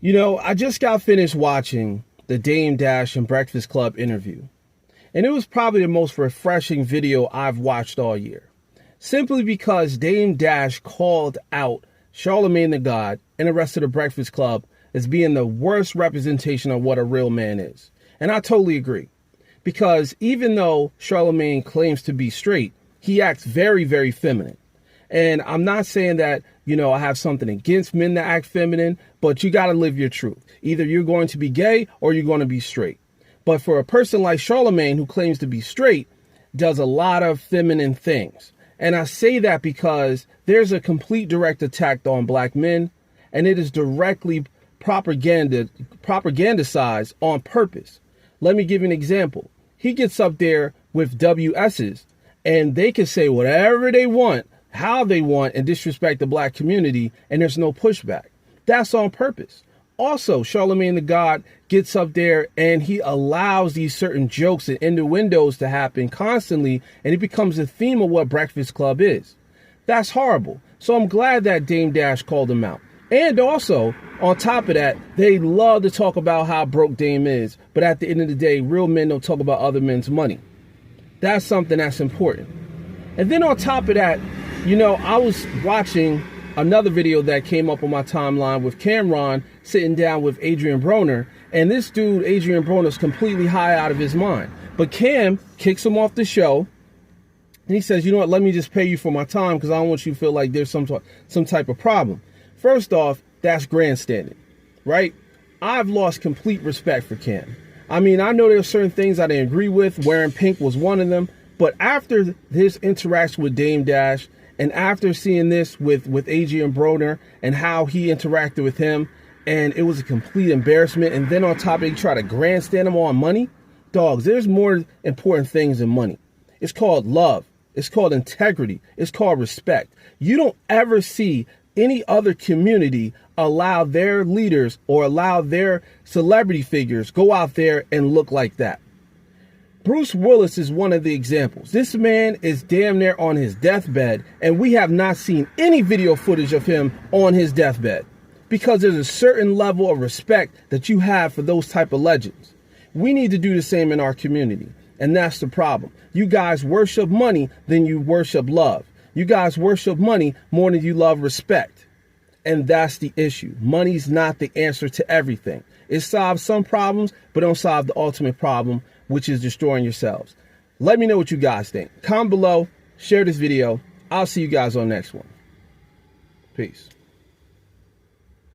You know, I just got finished watching the Dame Dash and Breakfast Club interview, and it was probably the most refreshing video I've watched all year. Simply because Dame Dash called out Charlemagne the God and the rest of the Breakfast Club as being the worst representation of what a real man is. And I totally agree. Because even though Charlemagne claims to be straight, he acts very, very feminine. And I'm not saying that, I have something against men that act feminine, but you got to live your truth. Either you're going to be gay or you're going to be straight. But for a person like Charlemagne, who claims to be straight, does a lot of feminine things. And I say that because there's a complete direct attack on black men, and it is directly propagandized on purpose. Let me give you an example. He gets up there with WS's, and they can say whatever they want, how they want, and disrespect the black community, and there's no pushback. That's on purpose. Also, Charlemagne the God gets up there and he allows these certain jokes and innuendos to happen constantly, and it becomes a theme of what Breakfast Club is. That's horrible. So I'm glad that Dame Dash called him out. And also, on top of that, they love to talk about how broke Dame is, but at the end of the day, real men don't talk about other men's money. That's something that's important. And then on top of that, I was watching another video that came up on my timeline with Cameron sitting down with Adrian Broner, and this dude, Adrian Broner, is completely high out of his mind. But Cam kicks him off the show, and he says, you know what, let me just pay you for my time because I don't want you to feel like there's some type of problem. First off, that's grandstanding, right? I've lost complete respect for Cam. I mean, I know there's certain things I didn't agree with. Wearing pink was one of them. But after his interaction with Dame Dash, and after seeing this with Adrian Broner and how he interacted with him, and it was a complete embarrassment. And then on top of it, he tried to grandstand him on money. Dogs, there's more important things than money. It's called love. It's called integrity. It's called respect. You don't ever see any other community allow their leaders or allow their celebrity figures go out there and look like that. Bruce Willis is one of the examples. This man is damn near on his deathbed, and we have not seen any video footage of him on his deathbed because there's a certain level of respect that you have for those type of legends. We need to do the same in our community, and that's the problem. You guys worship money than you worship love. You guys worship money more than you love respect. And that's the issue. Money's not the answer to everything. It solves some problems, but don't solve the ultimate problem, which is destroying yourselves. Let me know what you guys think. Comment below, share this video. I'll see you guys on the next one. Peace.